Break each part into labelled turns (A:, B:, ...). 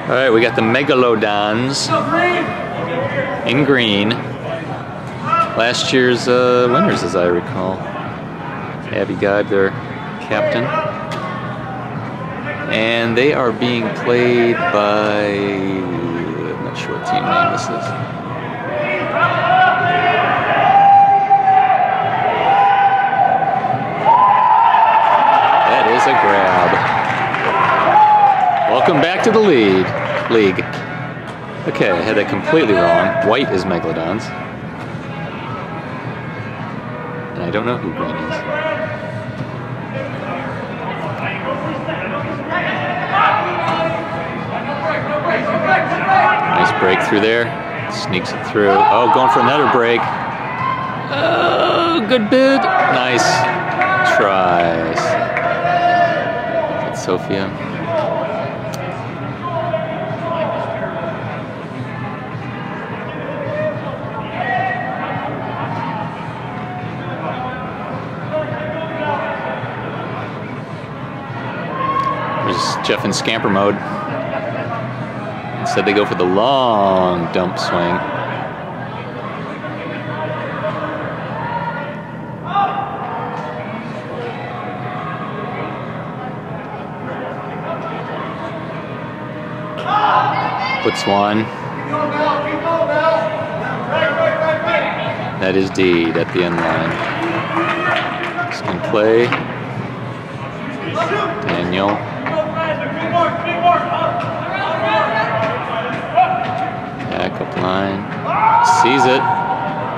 A: All right, we got the Megalodons in green. Last year's winners, as I recall. Abby Guide, their captain. And they are being played by, I'm not sure what team name this is. That is a grab. Welcome back to the league. Okay, I had that completely wrong. White is Megalodons. And I don't know who green is. Nice break through there. Sneaks it through. Oh, going for another break. Oh, good bid. Nice tries. That's Sophia. There's Jeff in scamper mode. Instead they go for the long dump swing. Puts one. That is Deed at the end line. Skin play. Daniel. Backup line. Sees it.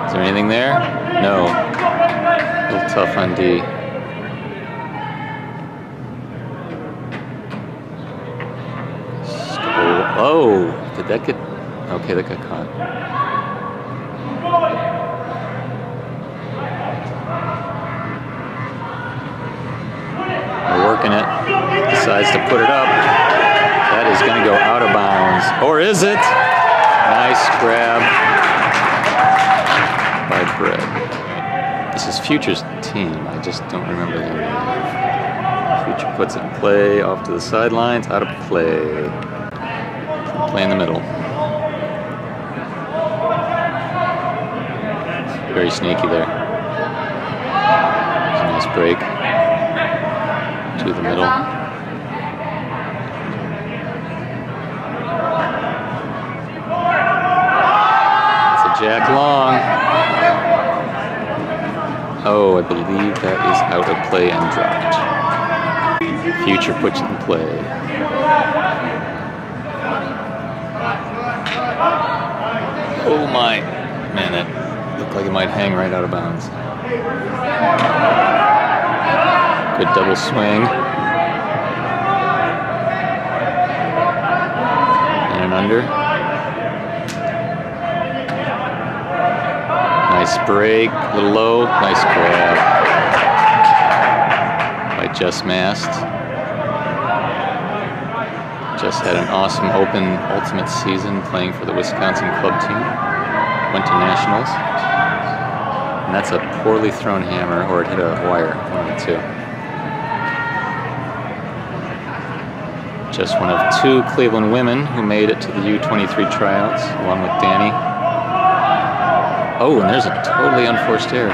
A: Is there anything there? No. A little tough on D. Oh, did that get... Okay, that got caught. They're working it. Decides to put it up. That is going to go out of bounds. Or is it? Nice grab by Brett. This is Future's team. I just don't remember their name. Future puts it in play, off to the sidelines, out of play. Play in the middle. Very sneaky there. There's a nice break to the middle. Jack Long. Oh, I believe that is out of play and dropped. Future puts it in play. Oh my. Man, that looked like it might hang right out of bounds. Good double swing. And an under. Nice break, a little low, nice grab by Jess Mast. Jess had an awesome open ultimate season playing for the Wisconsin club team. Went to nationals. And that's a poorly thrown hammer, or it hit a wire, one of the two. Jess one of two Cleveland women who made it to the U23 tryouts, along with Danny. Oh, and there's a totally unforced error.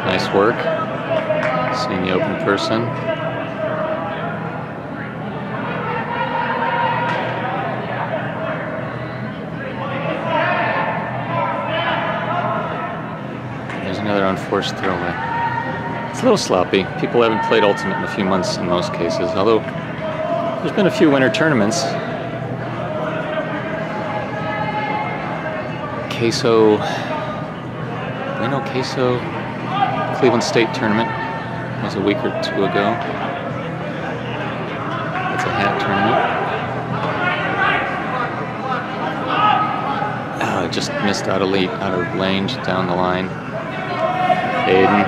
A: Nice work. Seeing the open person. Another unforced throwaway. It's a little sloppy. People haven't played Ultimate in a few months in most cases, although there's been a few winter tournaments. Queso Cleveland State Tournament was a week or two ago. That's a hat tournament. Just missed out of range down the line. Aiden.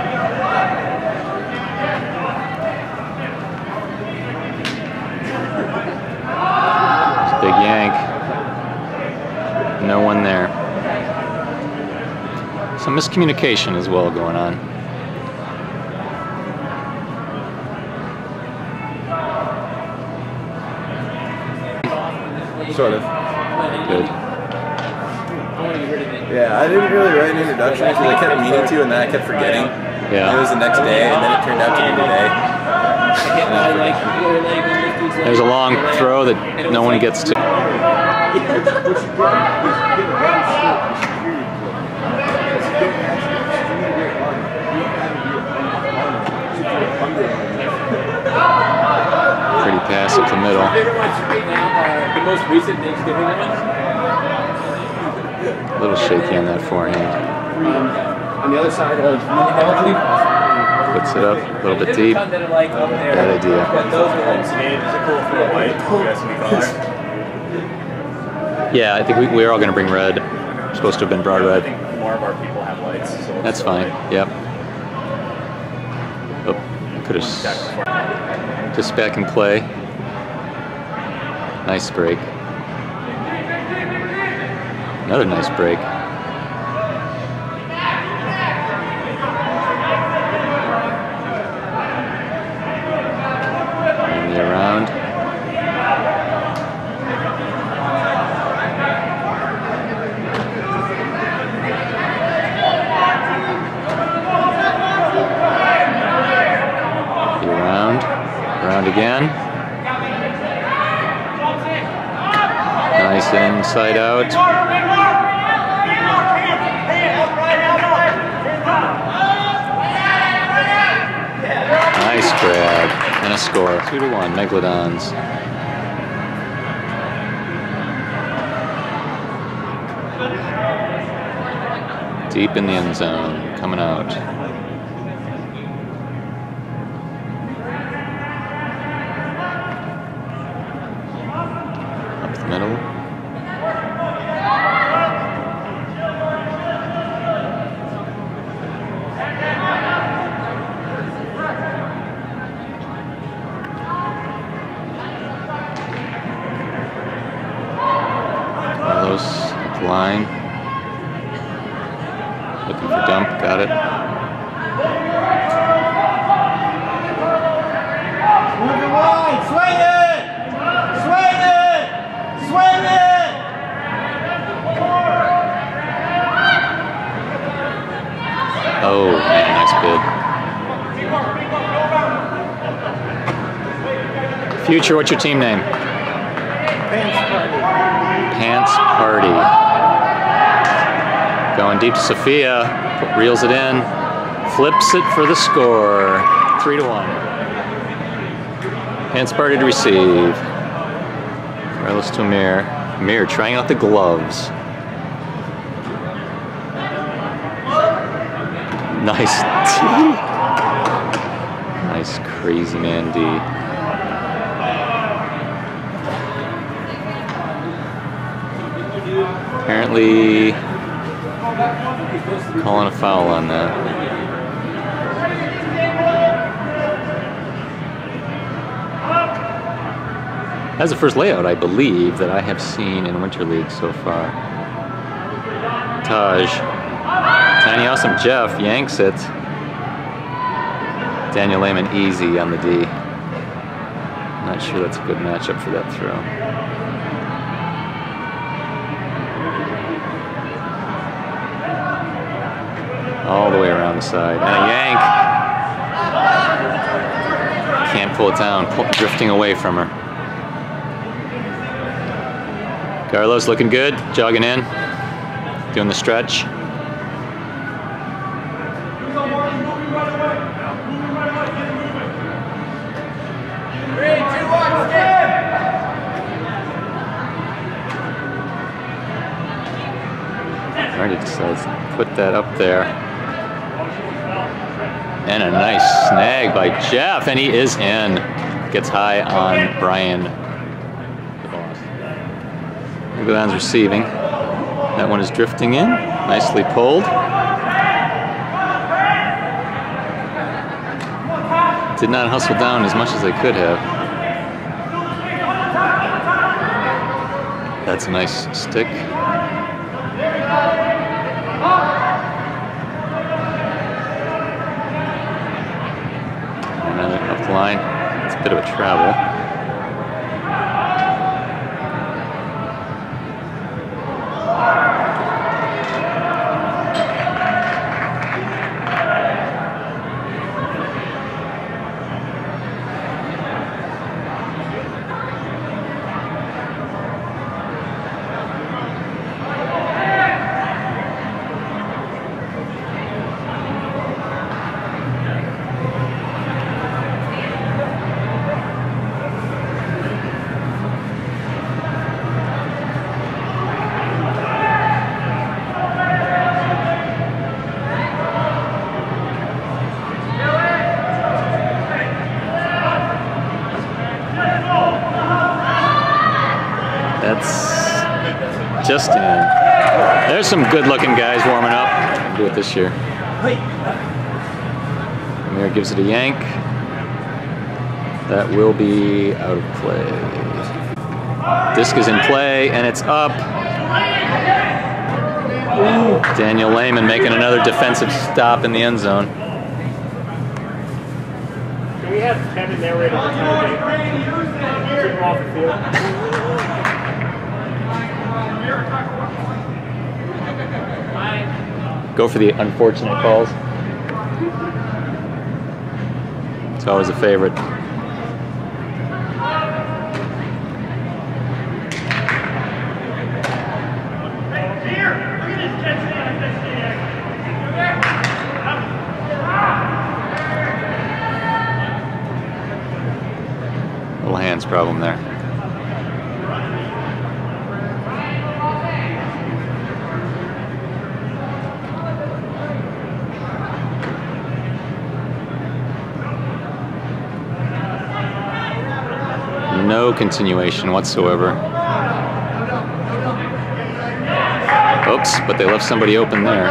A: Some miscommunication as well going on.
B: Sort of.
A: Good.
B: Yeah, I didn't really write an introduction because I kept meaning to, and then I kept forgetting.
A: Yeah.
B: And it was the next day, and then it turned out to be today.
A: There's a long throw that no one gets to. Pretty pass up the middle.
C: The most recent Thanksgiving one?
A: A little shaky on that forehand.
C: On the other side of
A: Puts it up a little bit deep. Bad idea. Yeah, I think we are all going to bring red. We're supposed to have been broad red.
C: I think more of our people have lights. So
A: that's fine. Yep. Oh, could have just back in play. Nice break. Another nice break. And the around. The around. Around again. Nice inside out. Nice grab and a score. 2-1 Megalodons. Deep in the end zone, coming out. Up the middle. Carlos at the line. Looking for dump, got it.
D: Move it wide, swing it! Swing it! Swing it!
A: Oh man, nice bid. Future, what's your team name? Pants Party. Going deep to Sophia, reels it in, flips it for the score. 3-1. Pants Party to receive. Carlos to Amir. Amir trying out the gloves. Nice D. Nice crazy man D. Apparently calling a foul on that. That's the first layout, I believe, that I have seen in Winter League so far. Taj. Tiny Awesome Jeff yanks it. Daniel Lehman easy on the D. Not sure that's a good matchup for that throw. All the way around the side. And a yank. Can't pull it down. Drifting away from her. Carlos looking good. Jogging in. Doing the stretch. Already decides to put that up there. And a nice snag by Jeff, and he is in. Gets high on Brian, the boss. Megalodons receiving. That one is drifting in. Nicely pulled. Did not hustle down as much as they could have. That's a nice stick. line. It's a bit of a travel. That's just in. There's some good-looking guys warming up. I'll do it this year. Amir gives it a yank. That will be out of play. Disc is in play, and it's up. Daniel Lehman making another defensive stop in the end zone.
C: Can we have Kevin narrate the entire game? Keep him off the field.
A: Go for the unfortunate calls. It's always a favorite. Little hands problem there. No continuation whatsoever. Oops, but they left somebody open there.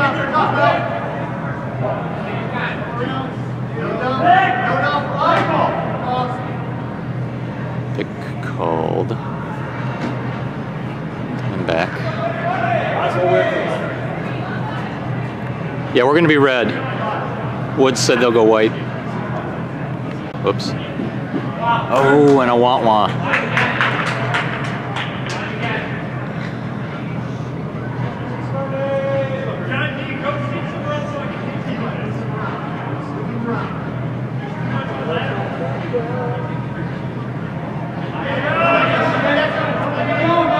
A: Pick called. Coming back. Yeah, we're going to be red. Woods said they'll go white. Whoops. Oh, and a wah-wah.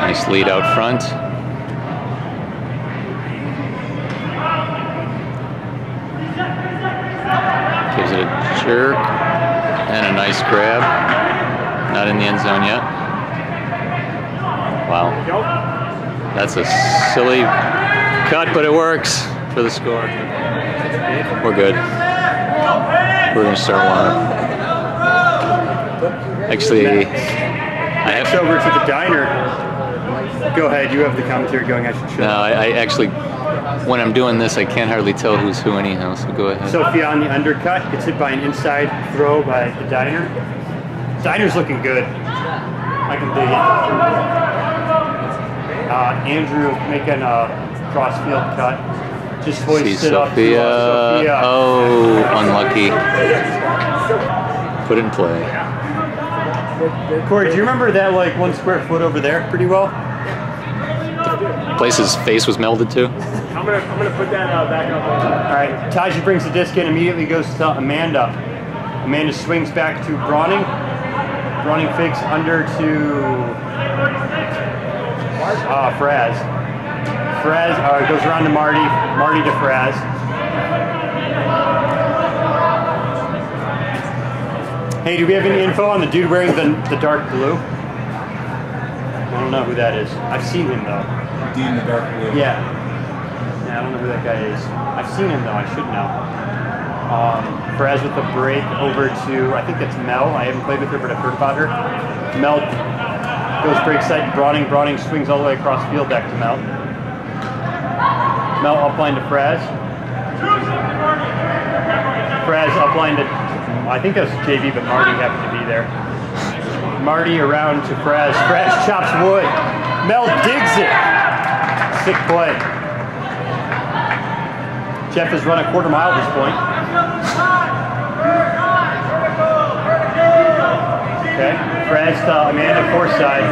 A: Nice lead out front. Gives it a jerk and a nice grab. Not in the end zone yet. Wow. That's a silly cut, but it works for the score. We're good. We're going to start one up. Actually, I have
E: over to the diner. Go ahead, you have the commentary going. I should show.
A: No, I actually, when I'm doing this, I can't hardly tell who's who anyhow, so go ahead.
E: Sophia on the undercut gets hit by an inside throw by the diner. Diner's looking good. I can dig it. Andrew making a cross field cut. Just hoists it up to Sophia.
A: Oh, unlucky. Put it in play.
E: Corey, do you remember that like 1 square foot over there pretty well?
A: The place's face was melded to.
C: I'm gonna put that back up.
E: All right, Taji brings the disc in, immediately goes to Amanda. Amanda swings back to Brawning. Brawning fakes under to Fraz. Fraz goes around to Marty. Marty to Fraz. Hey, do we have any info on the dude wearing the dark blue? I don't know who that is. I've seen him though.
B: Dude in the dark blue.
E: Yeah. Yeah, I don't know who that guy is. I've seen him though, I should know. Fraz with the break over to, I think that's Mel. I haven't played with her, but I've heard about her. Mel goes break side to Brawning. Brawning swings all the way across field back to Mel. Mel upline to Fraz. Fraz upline to, I think that was JB, but Marty happened to be there. Marty around to Fraz. Fraz chops wood. Mel digs it. Sick play. Jeff has run a quarter mile at this point. Okay, Fraz to Amanda, Forsyth.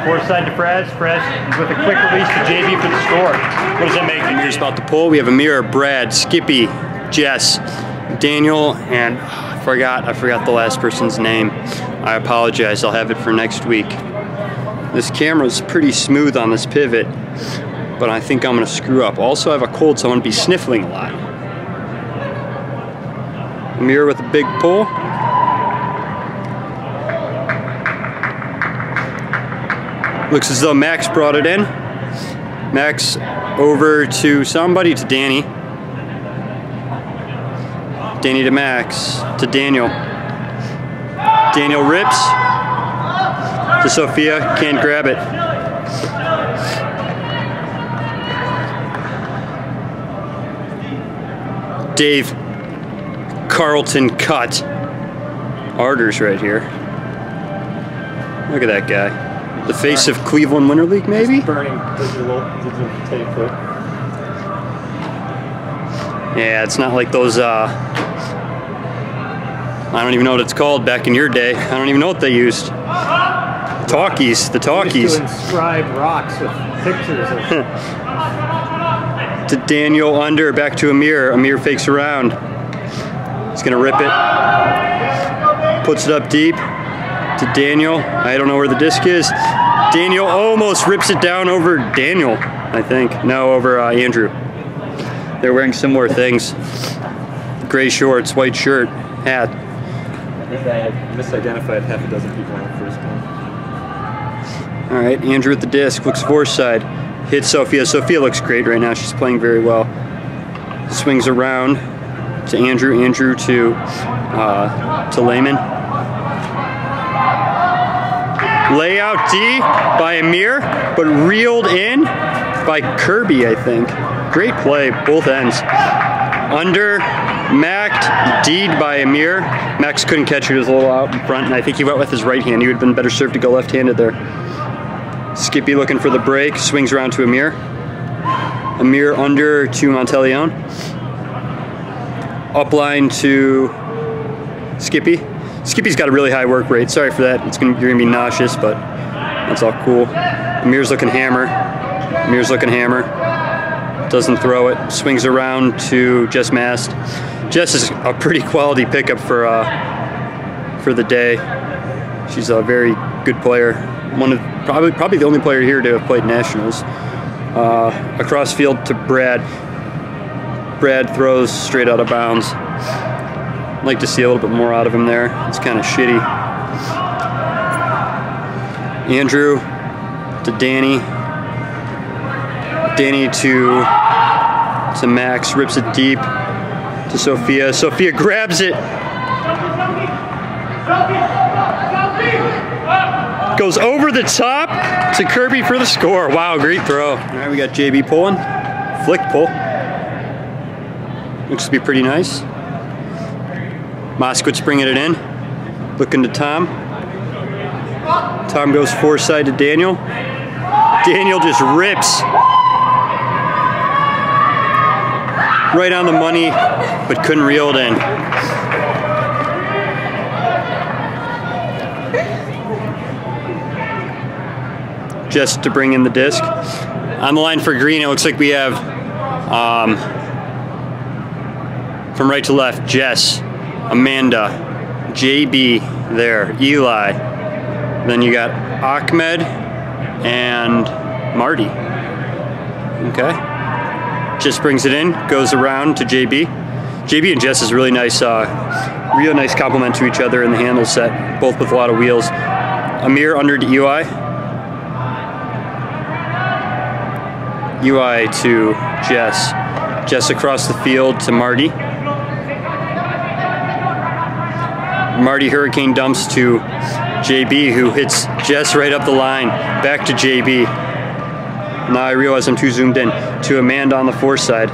E: Forsyth to Fraz. Fraz with a quick release to JB for the score. What does that make? Amir's about to pull. We have Amir, Brad, Skippy, Jess, Daniel, and I forgot the last person's name. I apologize. I'll have it for next week. This camera's pretty smooth on this pivot, but I think I'm gonna screw up. Also, I have a cold, so I'm gonna be sniffling a lot. Amir with a big pull. Looks as though Max brought it in. Max over to somebody, to Danny. Danny to Max, to Daniel. Daniel rips to Sophia, can't grab it. Dave Carlton cut. Arders right here. Look at that guy. The face of Cleveland Winter League, maybe?
C: Burning digital tape foot.
E: Yeah, it's not like those, I don't even know what it's called back in your day. I don't even know what they used. Talkies, the talkies.
C: To inscribe rocks with pictures of
E: To Daniel under, back to Amir. Amir fakes around. He's gonna rip it. Puts it up deep to Daniel. I don't know where the disc is. Daniel almost rips it down over Daniel, I think. No, over Andrew. They're wearing similar things. Gray shorts, white shirt, hat.
B: I had misidentified half a dozen people on the first one.
E: All right, Andrew with the disc, looks Forsyth. Hits Sophia. Sophia looks great right now. She's playing very well. Swings around to Andrew. Andrew to Lehman. Layout D by Amir, but reeled in by Kirby, I think. Great play, both ends. Under, Macked, D'd by Amir. Max couldn't catch it, it was a little out in front, and I think he went with his right hand. He would have been better served to go left-handed there. Skippy looking for the break, swings around to Amir. Amir under to Monteleone. Upline to Skippy. Skippy's got a really high work rate. Sorry for that. You're gonna be nauseous, but that's all cool. Amir's looking hammer. Amir's looking hammer. Doesn't throw it. Swings around to Jess Mast. Jess is a pretty quality pickup for the day. She's a very good player. One of probably the only player here to have played nationals. Across field to Brad. Brad throws straight out of bounds. I'd like to see a little bit more out of him there. It's kind of shitty. Andrew to Danny. Danny to Max, rips it deep to Sophia. Sophia grabs it. Goes over the top to Kirby for the score. Wow, great throw. All right, we got JB pulling. Flick pull. Looks to be pretty nice. Moskowitz bringing it in. Looking to Tom. Tom goes Forsyth to Daniel. Daniel just rips. Right on the money, but couldn't reel it in. Just to bring in the disc. On the line for green, it looks like we have, from right to left, Jess, Amanda, JB there, Eli. Then you got Ahmed and Marty. Okay. Just brings it in, goes around to JB. JB and Jess is really nice, real nice compliment to each other in the handle set, both with a lot of wheels. Amir under to UI. UI to Jess. Jess across the field to Marty. Marty hurricane dumps to JB, who hits Jess right up the line. Back to JB. Now I realize I'm too zoomed in. To Amanda on the Forsyth.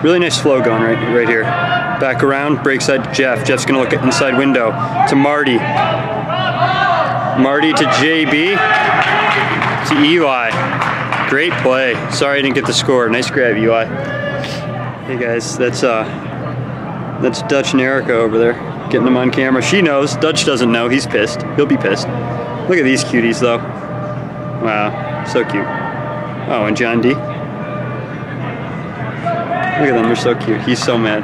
E: Really nice flow going right here. Back around, break side to Jeff. Jeff's gonna look at inside window. To Marty. Marty to JB. To Eli. Great play. Sorry I didn't get the score. Nice grab, Eli. Hey guys, that's Dutch and Erica over there. Getting them on camera. She knows. Dutch doesn't know. He's pissed. He'll be pissed. Look at these cuties, though. Wow, so cute. Oh, and John D. Look at them. They're so cute. He's so mad.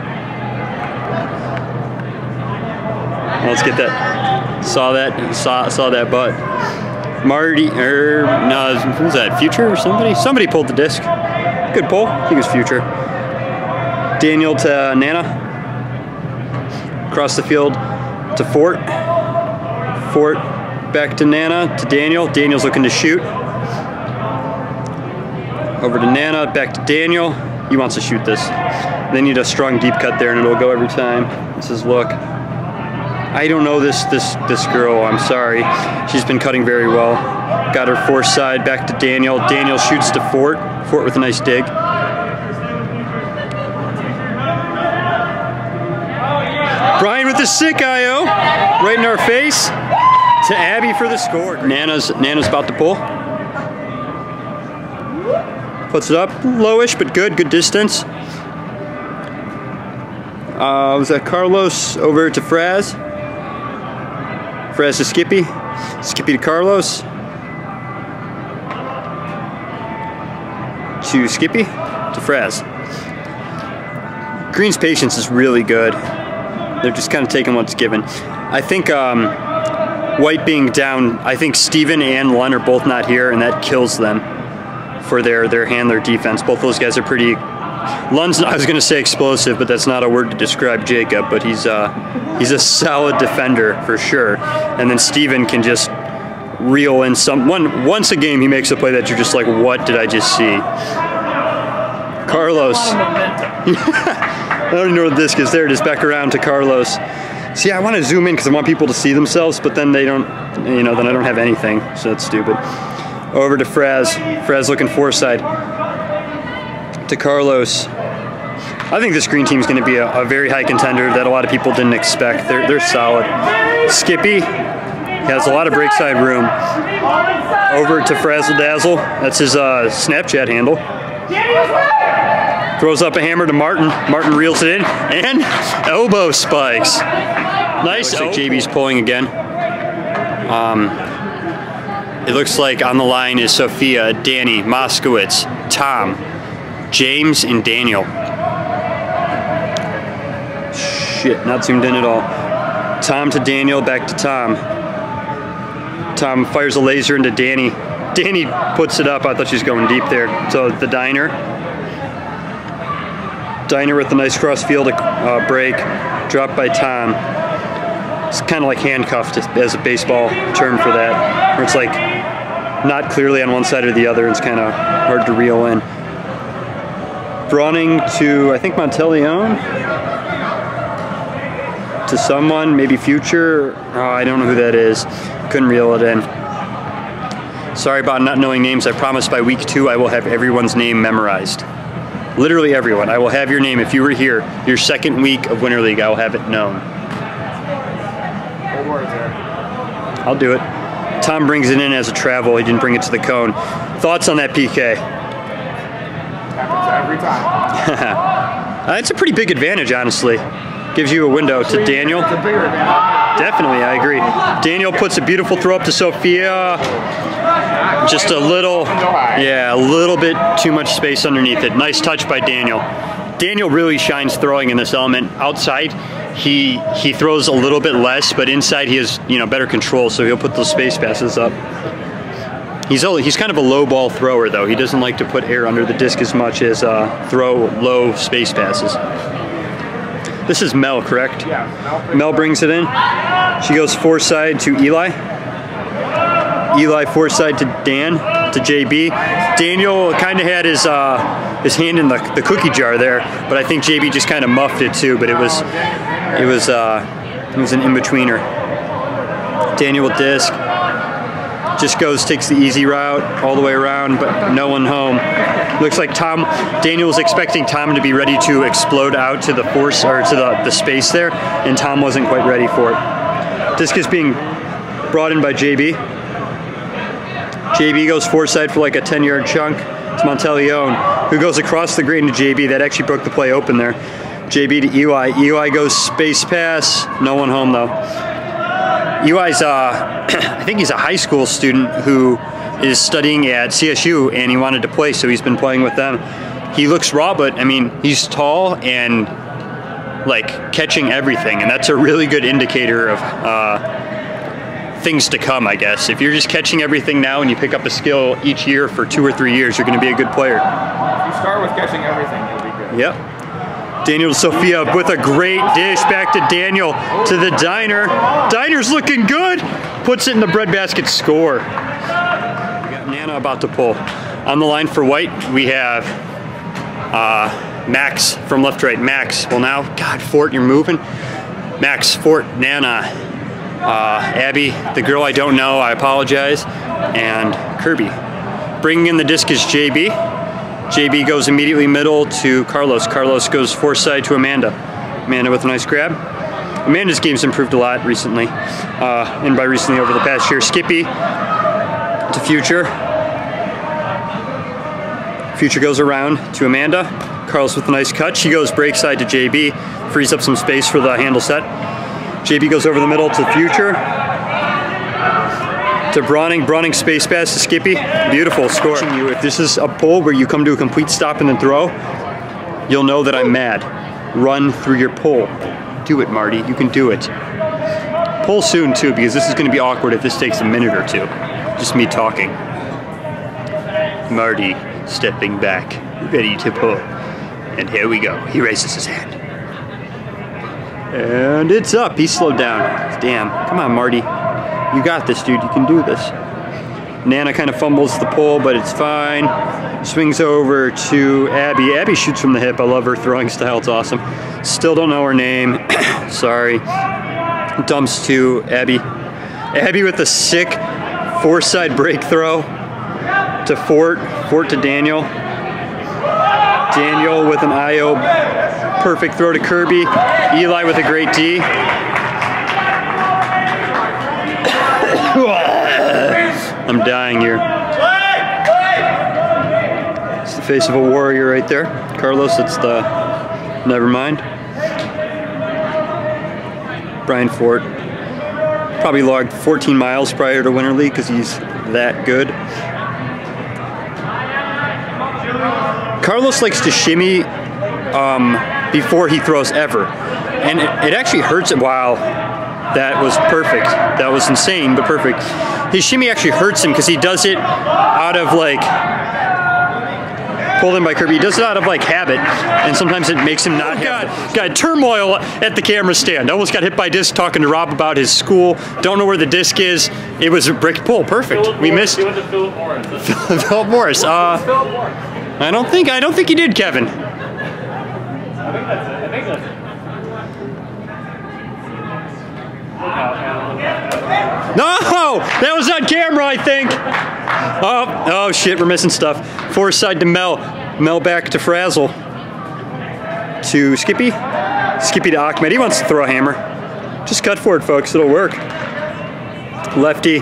E: Well, let's get that. Saw that butt. Marty, no, who's that? Future or somebody? Somebody pulled the disc. Good pull. I think it was Future. Daniel to Nana. Across the field to Fort. Fort back to Nana, to Daniel. Daniel's looking to shoot. Over to Nana, back to Daniel. He wants to shoot this. They need a strong deep cut there and it'll go every time. This is look. I don't know this girl, I'm sorry. She's been cutting very well. Got her force side, back to Daniel. Daniel shoots to Fort. Fort with a nice dig. Brian with the sick IO, right in our face. To Abby for the score. Nana's about to pull. Puts it up, lowish, but good distance. Was that Carlos over to Fraz? Fraz to Skippy. Skippy to Carlos. To Skippy. To Fraz. Green's patience is really good. They're just kind of taking what's given. I think White being down, I think Steven and Lund are both not here, and that kills them for their handler defense. Both those guys are pretty. Lund's, I was going to say explosive, but that's not a word to describe Jacob, but he's a solid defender for sure. And then Steven can just reel in once a game he makes a play that you're just like, what did I just see? Carlos. I don't even know what this is. There it is, back around to Carlos. See, I want to zoom in because I want people to see themselves, but then they don't, then I don't have anything, so that's stupid. Over to Fraz. Fraz looking foreside. To Carlos. I think this green team is going to be a very high contender that a lot of people didn't expect. They're solid. Skippy has a lot of break side room. Over to Frazzle Dazzle. That's his Snapchat handle. Throws up a hammer to Martin. Martin reels it in and elbow spikes. Nice. Looks like JB's pulling again. It looks like on the line is Sophia, Danny, Moskowitz, Tom, James, and Daniel. Shit, not zoomed in at all. Tom to Daniel, back to Tom. Tom fires a laser into Danny. Danny puts it up. I thought she was going deep there. So the Diner. Diner with a nice cross field break. Dropped by Tom. It's kind of like handcuffed as a baseball term for that. Where it's like not clearly on one side or the other. It's kind of hard to reel in. Brawning to, I think, Monteleone. To someone, maybe Future. Oh, I don't know who that is. Couldn't reel it in. Sorry about not knowing names. I promise by week 2 I will have everyone's name memorized. Literally everyone. I will have your name. If you were here, your second week of Winter League, I will have it known. I'll do it. Tom brings it in as a travel. He didn't bring it to the cone. Thoughts on that PK?
B: Happens every time.
E: It's a pretty big advantage, honestly. Gives you a window to Daniel.
B: It's a bigger advantage.
E: Definitely, I agree. Daniel puts a beautiful throw up to Sophia. Just a little bit too much space underneath it. Nice touch by Daniel. Daniel really shines throwing in this element. Outside, he throws a little bit less, but inside he has better control, so he'll put those space passes up. He's kind of a low ball thrower though. He doesn't like to put air under the disc as much as throw low space passes. This is Mel, correct?
B: Yeah.
E: Mel brings it in. She goes foreside to Eli. Eli foreside to Dan, to JB. Daniel kind of had his hand in the cookie jar there, but I think JB just kind of muffed it too. But it was an in-betweener. Daniel with disc. Just takes the easy route all the way around, but no one home. Looks like Daniel was expecting Tom to be ready to explode out to the force, or to the space there, and Tom wasn't quite ready for it. Disc is being brought in by JB. JB goes foreside for like a 10-yard chunk. It's Monteleone, who goes across the green to JB. That actually broke the play open there. JB to Eli. Eli goes space pass. No one home though. Eli's, I think he's a high school student who is studying at CSU, and he wanted to play, so he's been playing with them. He looks raw, but I mean, he's tall and like catching everything, and that's a really good indicator of things to come, I guess. If you're just catching everything now and you pick up a skill each year for 2 or 3 years, you're going to be a good player.
B: If you start with catching everything, you'll be good.
E: Yep. Daniel to Sophia with a great dish back to Daniel to the diner. Diner's looking good. Puts it in the breadbasket, score. We got Nana about to pull. On the line for white, we have Max from left to right. Max, well now, God, Fort, you're moving. Max, Fort, Nana, Abby, the girl I don't know, I apologize, and Kirby. Bringing in the disc is JB. JB goes immediately middle to Carlos. Carlos goes fore side to Amanda. Amanda with a nice grab. Amanda's game's improved a lot recently, and by recently over the past year. Skippy to Future. Future goes around to Amanda. Carlos with a nice cut. She goes break side to JB. Frees up some space for the handle set. JB goes over the middle to Future. To Brawning. Brawning space pass to Skippy. Beautiful score. If this is a pull where you come to a complete stop and then throw, you'll know that I'm mad. Run through your pull. Do it, Marty. You can do it. Pull soon, too, because this is going to be awkward if this takes a minute or two. Just me talking. Marty stepping back, ready to pull. And here we go. He raises his hand. And it's up. He slowed down. Damn. Come on, Marty. You got this, dude. You can do this. Nana kind of fumbles the pull, but it's fine. Swings over to Abby. Abby shoots from the hip. I love her throwing style. It's awesome. Still don't know her name. Sorry. Dumps to Abby. Abby with a sick four-side break throw to Fort. Fort to Daniel. Daniel with an IO. Perfect throw to Kirby. Eli with a great D. I'm dying here. It's the face of a warrior right there. Carlos, it's the... Never mind. Brian Fort. Probably logged 14 miles prior to Winter League because he's that good. Carlos likes to shimmy before he throws ever. And it actually hurts it. Wow. That was perfect. That was insane, but perfect. His shimmy actually hurts him because he does it out of like, pulled in by Kirby, he does it out of like habit, and sometimes it makes him not got turmoil at the camera stand. Almost got hit by disc talking to Rob about his school. Don't know where the disc is. It was a brick pull. Perfect. We missed.
C: He went to Philip Morris.
E: Philip Morris. I don't think he did, Kevin.
C: I think that's it.
E: No! That was on camera, I think. Oh shit, we're missing stuff. Fore side to Mel. Mel back to Frazzle. To Skippy. Skippy to Ahmed. He wants to throw a hammer. Just cut for it, folks. It'll work. Lefty.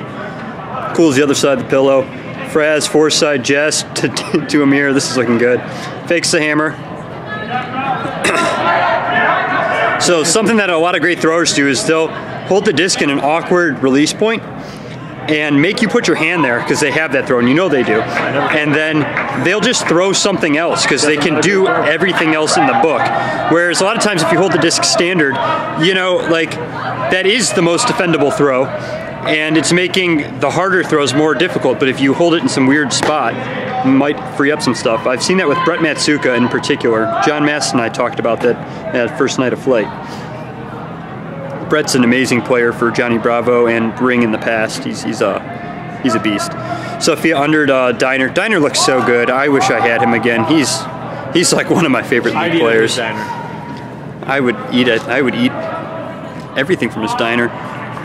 E: Cools the other side of the pillow. Fraz, fore side Jess to Amir. This is looking good. Fakes the hammer. So something that a lot of great throwers do is they'll hold the disc in an awkward release point and make you put your hand there because they have that throw, and you know they do. And then they'll just throw something else because they can do everything else in the book. Whereas a lot of times if you hold the disc standard, you know, like that is the most defendable throw, and it's making the harder throws more difficult. But if you hold it in some weird spot, you might free up some stuff. I've seen that with Brett Matsuka in particular. John Maston and I talked about that at first night of flight. Brett's an amazing player for Johnny Bravo and Ring in the past. He's a beast. Sophia under Diner. Diner looks so good. I wish I had him again. He's like one of my favorite league players. I would eat it. I would eat everything from his Diner.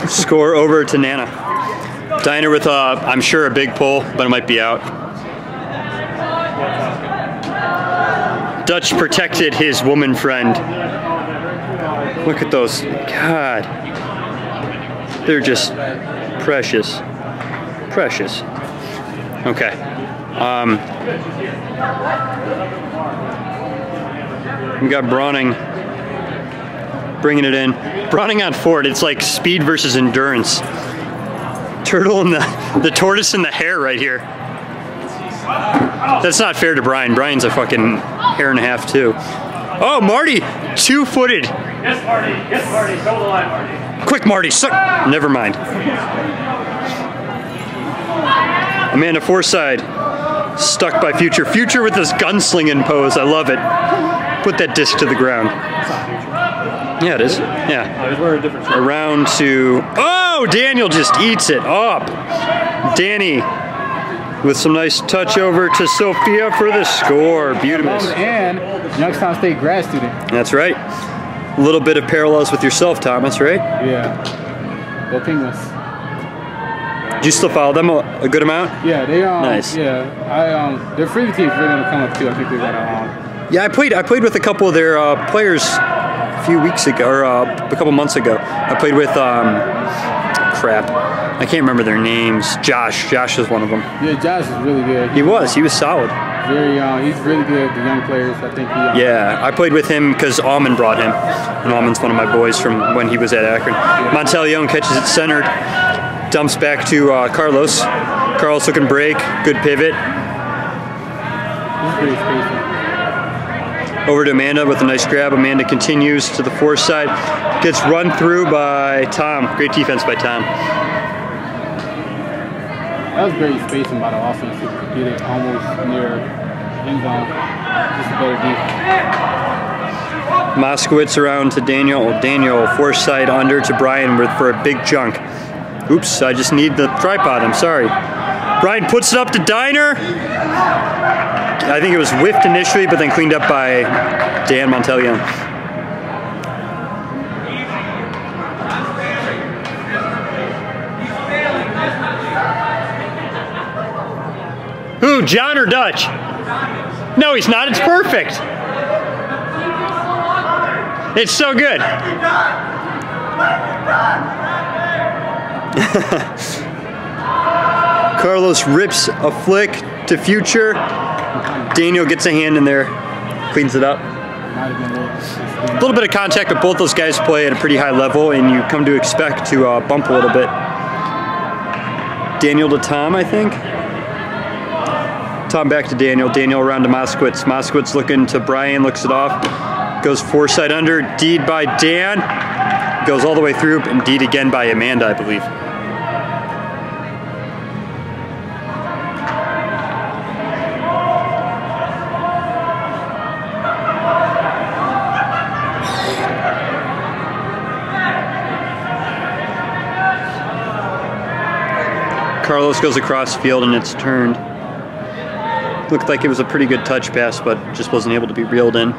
E: Score over to Nana. Diner with I'm sure a big pull, but it might be out. Dutch protected his woman friend. Look at those. God. They're just precious. Precious. Okay. We got Brawning bringing it in. Browning on Ford, it's like speed versus endurance. Turtle and the tortoise and the hare right here. That's not fair to Brian. Brian's a fucking hare and a half too. Oh, Marty, 2-footed.
C: Yes, Marty. Yes, Marty. Go the line, Marty.
E: Quick, Marty, suck. Never mind. Amanda Forsythe, stuck by Future. Future with this gunslinging pose. I love it. Put that disc to the ground. Yeah, it is. Yeah. Around to... Oh, Daniel just eats it up. Danny with some nice touch over to Sophia for the score. Beautiful.
F: And Youngstown State grad student.
E: That's right. A little bit of parallels with yourself, Thomas, right?
F: Yeah. Go Penguins.
E: Do you still follow them a good amount?
F: Yeah, they
E: nice.
F: Yeah, their free teams really gonna come up too. I think they're gonna.
E: Yeah, I played with a couple of their players a few weeks ago, or a couple months ago. I played with crap. I can't remember their names. Josh is one of them.
F: Yeah, Josh is really good.
E: He was solid.
F: Very he's really good. The young players, I think.
E: Yeah, I played with him because Almond brought him. And Almond's one of my boys from when he was at Akron. Montel Young catches it centered. Dumps back to Carlos. Carlos looking break. Good pivot. Over to Amanda with a nice grab. Amanda continues to the fore side. Gets run through by Tom. Great defense by Tom.
F: That was great spacing by the offense to get it almost near end zone. Just a better defense.
E: Moskowitz around to Daniel. Daniel fore side under to Brian for a big chunk. Oops, I just need the tripod, I'm sorry. Brian puts it up to Diner. I think it was whiffed initially, but then cleaned up by Dan Montelion. Who, John or Dutch? No, he's not, it's perfect. It's so good. Carlos rips a flick to Future. Daniel gets a hand in there, cleans it up. A little bit of contact, but both those guys play at a pretty high level, and you come to expect to bump a little bit. Daniel to Tom, I think. Tom back to Daniel. Daniel around to Moskowitz. Moskowitz looking to Brian, looks it off. Goes fore side under. Deed by Dan. Goes all the way through, and deed again by Amanda, I believe. Carlos goes across field and it's turned. Looked like it was a pretty good touch pass, but just wasn't able to be reeled in.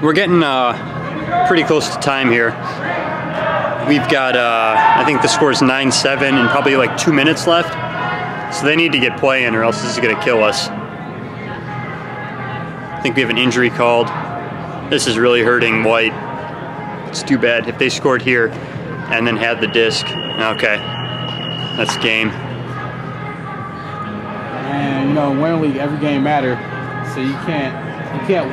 E: We're getting pretty close to time here. We've got, I think the score is 9-7 and probably like 2 minutes left. So they need to get playing or else this is going to kill us. I think we have an injury called. This is really hurting White. It's too bad. If they scored here and then had the disc, okay, that's game.
F: And you know, in Winter League, every game matters, so you can't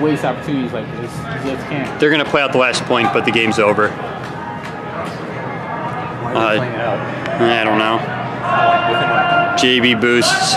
F: waste opportunities like this. You just can't.
E: They're going to play out the last point, but the game's over.
A: Why are they playing it out?
E: I don't know. JB boosts.